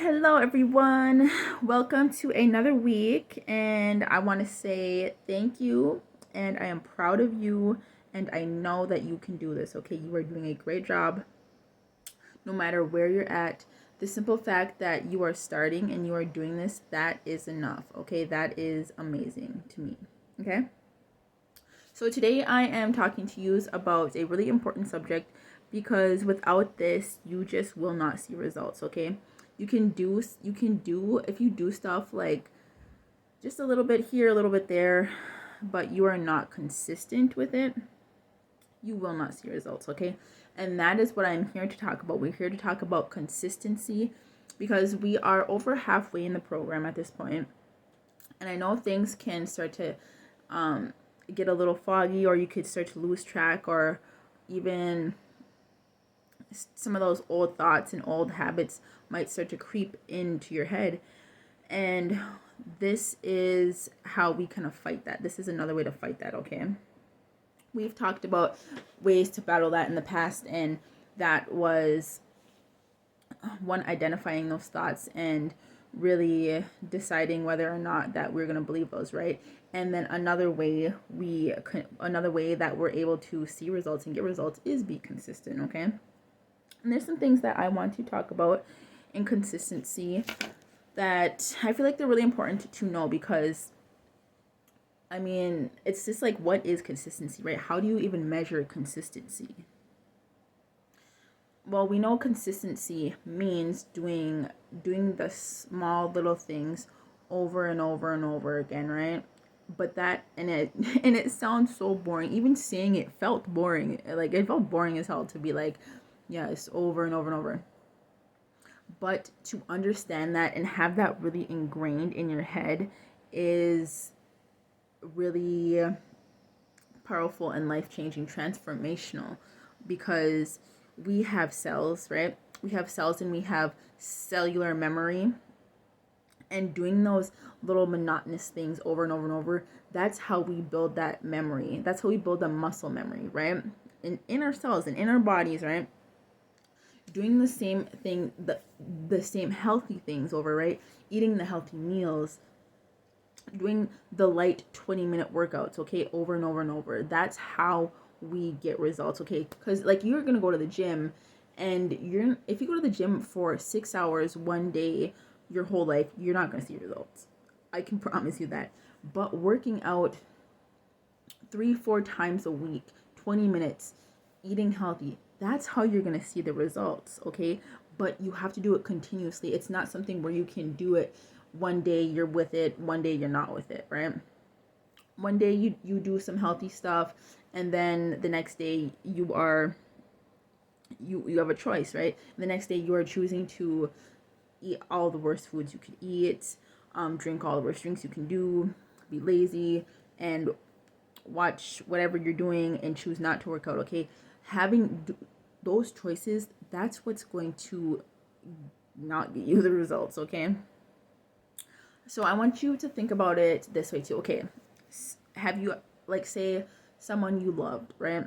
Hello, everyone. Welcome to another week. And I want to say thank you. And I am proud of you. And I know that you can do this, okay? You are doing a great job no matter where you're at. The simple fact that you are starting and you are doing this, that is enough, okay? That is amazing to me, okay? So today I am talking to you about a really important subject because without this, you just will not see results, okay? You can do if you do stuff like just a little bit here, a little bit there, but you are not consistent with it, you will not see results, okay? And that is what I'm here to talk about. We're here to talk about consistency because we are over halfway in the program at this point. And I know things can start to um, get a little foggy, or you could start to lose track, or even some of those old thoughts and old habits might start to creep into your head. And this is how we kind of fight that. This is another way to fight that, okay? We've talked about ways to battle that in the past, and that was one, identifying those thoughts and really deciding whether or not that we're going to believe those, right? And then another way that we're able to see results and get results is be consistent, okay? And there's some things that I want to talk about in consistency that I feel like they're really important to know, because I mean, it's just like, what is consistency, right? How do you even measure consistency? Well, we know consistency means doing the small little things over and over and over again, right? But that, and it and it sounds so boring. Even saying it felt boring. Like, it felt boring as hell to be like, yeah, it's over and over and over. But to understand that and have that really ingrained in your head is really powerful and life-changing, transformational, because we have cells, right? We have cells and we have cellular memory, and doing those little monotonous things over and over and over, that's how we build that memory. That's how we build a muscle memory, right? In our cells and in our bodies, right? Doing the same thing, the same healthy things over, right? Eating the healthy meals, doing the light 20-minute workouts, okay, over and over and over. That's how we get results, okay? Because like, you're gonna go to the gym, and if you go to the gym for 6 hours one day your whole life, you're not gonna see results. I can promise you that. But working out 3-4 times a week, 20 minutes, eating healthy, that's how you're gonna see the results, okay? But you have to do it continuously. It's not something where you can do it one day you're with it, one day you're not with it, right? One day you do some healthy stuff, and then the next day you have a choice, right? The next day you are choosing to eat all the worst foods you could eat, drink all the worst drinks you can do, be lazy, and watch whatever you're doing and choose not to work out, okay? Those choices, that's what's going to not get you the results, okay? So I want you to think about it this way too. Okay, have you, like, say someone you loved, right?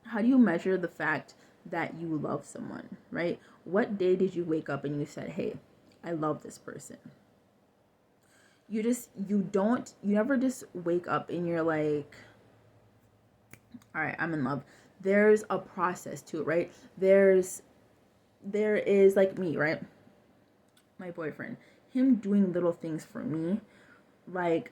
How do you measure the fact that you love someone, right? What day did you wake up and you said, hey, I love this person? You never just wake up and you're like, all right, I'm in love. There's a process to it, right? There is, like, me, right? My boyfriend, him doing little things for me, like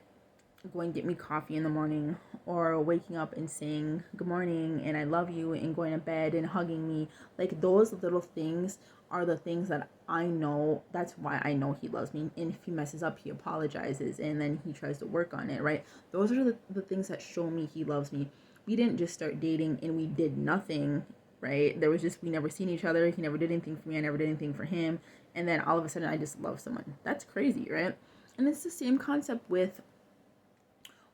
going to get me coffee in the morning, or waking up and saying good morning and I love you, and going to bed and hugging me. Like, those little things are the things that I know. That's why I know he loves me. And if he messes up, he apologizes and then he tries to work on it, right? Those are the things that show me he loves me. We didn't just start dating and we did nothing, right? There was just, we never seen each other. He never did anything for me, I never did anything for him, and then all of a sudden I just love someone. That's crazy, right? And it's the same concept with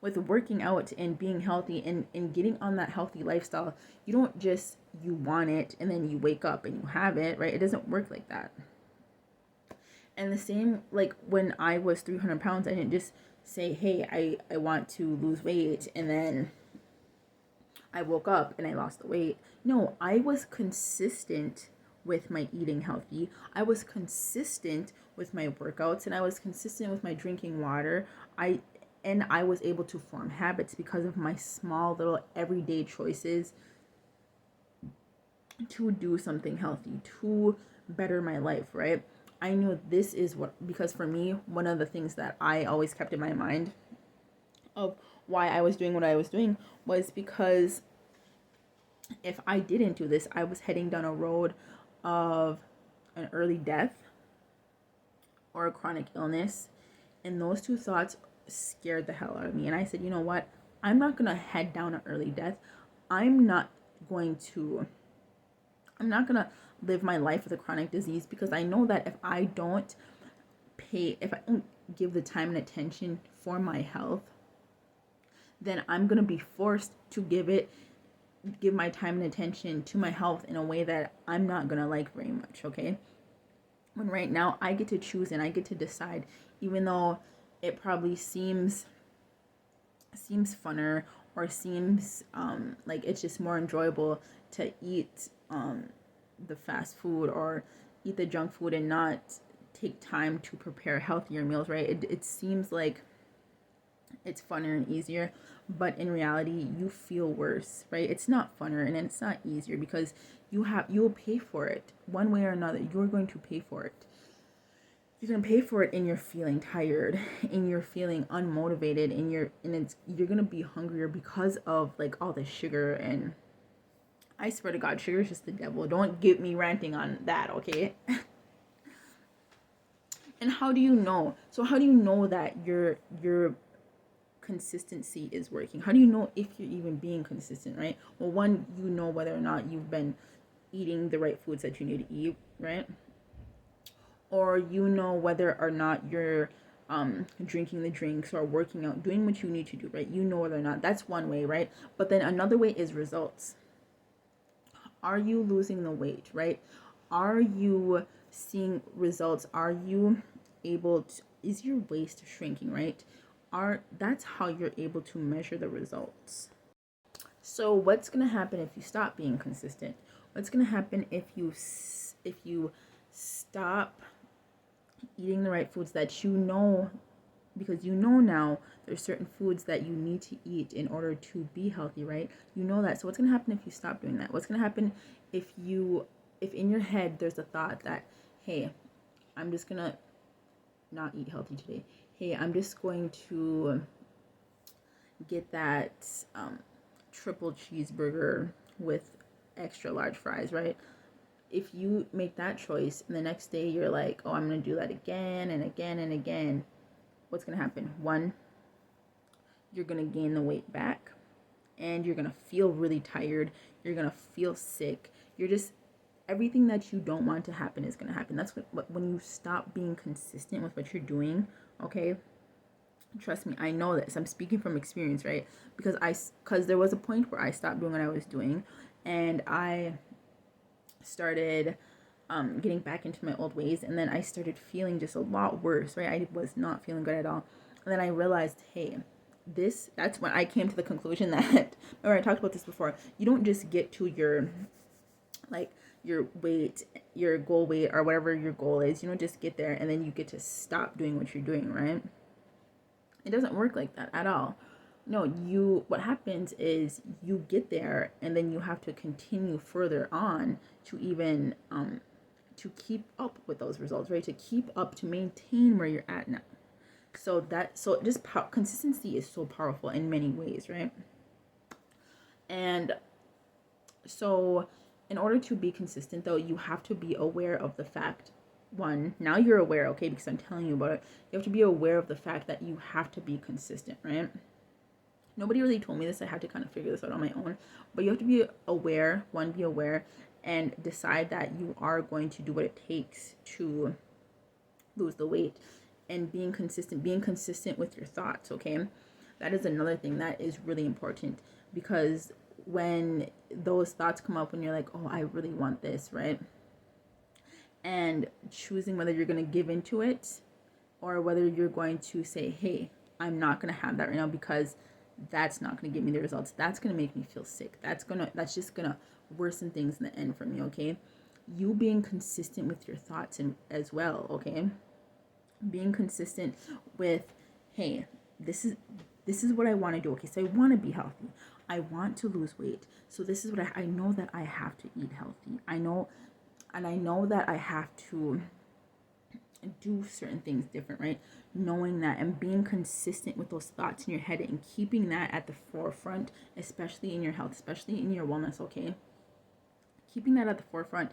working out and being healthy, and getting on that healthy lifestyle. You don't just, you want it and then you wake up and you have it, right? It doesn't work like that. And the same, like, when I was 300 pounds, I didn't just say, hey, I want to lose weight, and then I woke up and I lost the weight. No, I was consistent with my eating healthy. I was consistent with my workouts, and I was consistent with my drinking water. I was able to form habits because of my small little everyday choices to do something healthy, to better my life, right? I knew this is what, because for me, one of the things that I always kept in my mind of why I was doing what I was doing was because if I didn't do this, I was heading down a road of an early death or a chronic illness. And those two thoughts scared the hell out of me. And I said, you know what? I'm not going to head down an early death. I'm not going to live my life with a chronic disease, because I know that if I don't give the time and attention for my health, then I'm going to be forced to give my time and attention to my health in a way that I'm not going to like very much, okay? When right now I get to choose and I get to decide, even though it probably seems funner, or seems like it's just more enjoyable to eat the fast food or eat the junk food and not take time to prepare healthier meals, right? It seems like it's funner and easier, but in reality you feel worse, right? It's not funner and it's not easier, because you'll pay for it one way or another. You're going to pay for it. You're gonna pay for it, and you're feeling tired, and you're feeling unmotivated, and you're gonna be hungrier because of like all the sugar. And I swear to God, sugar is just the devil. Don't get me ranting on that, okay? And how do you know? So how do you know that your consistency is working? How do you know if you're even being consistent, right? Well, one, you know whether or not you've been eating the right foods that you need to eat, right? Or you know whether or not you're drinking the drinks or working out, doing what you need to do, right? You know whether or not. That's one way, right? But then another way is results. Are you losing the weight, right? Are you seeing results? Are you able to, is your waist shrinking, right? That's how you're able to measure the results. So what's going to happen if you stop being consistent? What's going to happen if you stop eating the right foods that you know, because you know now there's certain foods that you need to eat in order to be healthy, right? You know that. So what's going to happen if you stop doing that? What's going to happen if in your head there's a thought that, hey, I'm just going to not eat healthy today. Hey, I'm just going to get that triple cheeseburger with extra large fries, right? If you make that choice and the next day you're like, oh, I'm going to do that again and again and again, what's going to happen? One, you're going to gain the weight back, and you're going to feel really tired. You're going to feel sick. Everything that you don't want to happen is going to happen. That's when you stop being consistent with what you're doing, okay? Trust me, I know this. I'm speaking from experience, right? Because there was a point where I stopped doing what I was doing, and I started getting back into my old ways, and then I started feeling just a lot worse, right? I was not feeling good at all. And then I realized, hey, that's when I came to the conclusion that, remember I talked about this before, you don't just get to your weight, your goal weight, or whatever your goal is. You don't just get there and then you get to stop doing what you're doing, right? It doesn't work like that at all. No, what happens is you get there, and then you have to continue further on to even to keep up with those results, right? To maintain where you're at now. Consistency is so powerful in many ways, right? And so in order to be consistent, though, you have to be aware of the fact, one, now you're aware, okay, because I'm telling you about it. You have to be aware of the fact that you have to be consistent, right? Nobody really told me this. I had to kind of figure this out on my own. But you have to be aware, and decide that you are going to do what it takes to lose the weight. And being consistent with your thoughts, okay? That is another thing that is really important, because when those thoughts come up, when you're like, oh, I really want this, right? And choosing whether you're going to give into it or whether you're going to say, hey, I'm not going to have that right now, because that's not going to give me the results. That's going to make me feel sick. That's just going to worsen things in the end for me, okay? you being consistent with your thoughts and as well, okay? Being consistent with, hey, this is what I want to do. Okay, so I want to be healthy. I want to lose weight. So this is what I know that I have to eat healthy. I know that I have to do certain things different, right? Knowing that and being consistent with those thoughts in your head and keeping that at the forefront, especially in your health, especially in your wellness, okay? Keeping that at the forefront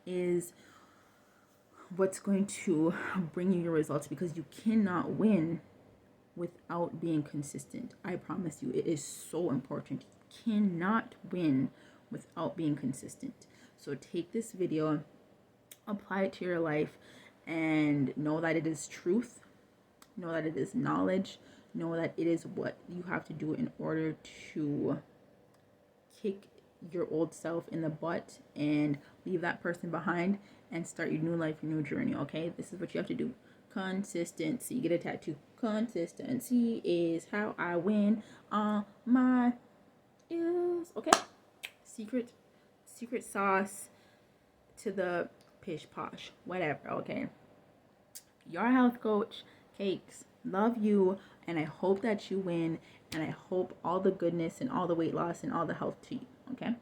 is what's going to bring you your results, because you cannot win without being consistent. I promise you, it is so important. You cannot win without being consistent. So take this video, apply it to your life, and know that it is truth. Know that it is knowledge. Know that it is what you have to do in order to kick your old self in the butt and leave that person behind and start your new life, your new journey, okay? This is what you have to do. Consistency. Get a tattoo. Consistency is how I win on my ills, okay? Secret sauce to the pish posh, whatever, okay? Your health coach, Cakes, love you, and I hope that you win, and I hope all the goodness and all the weight loss and all the health to you, okay?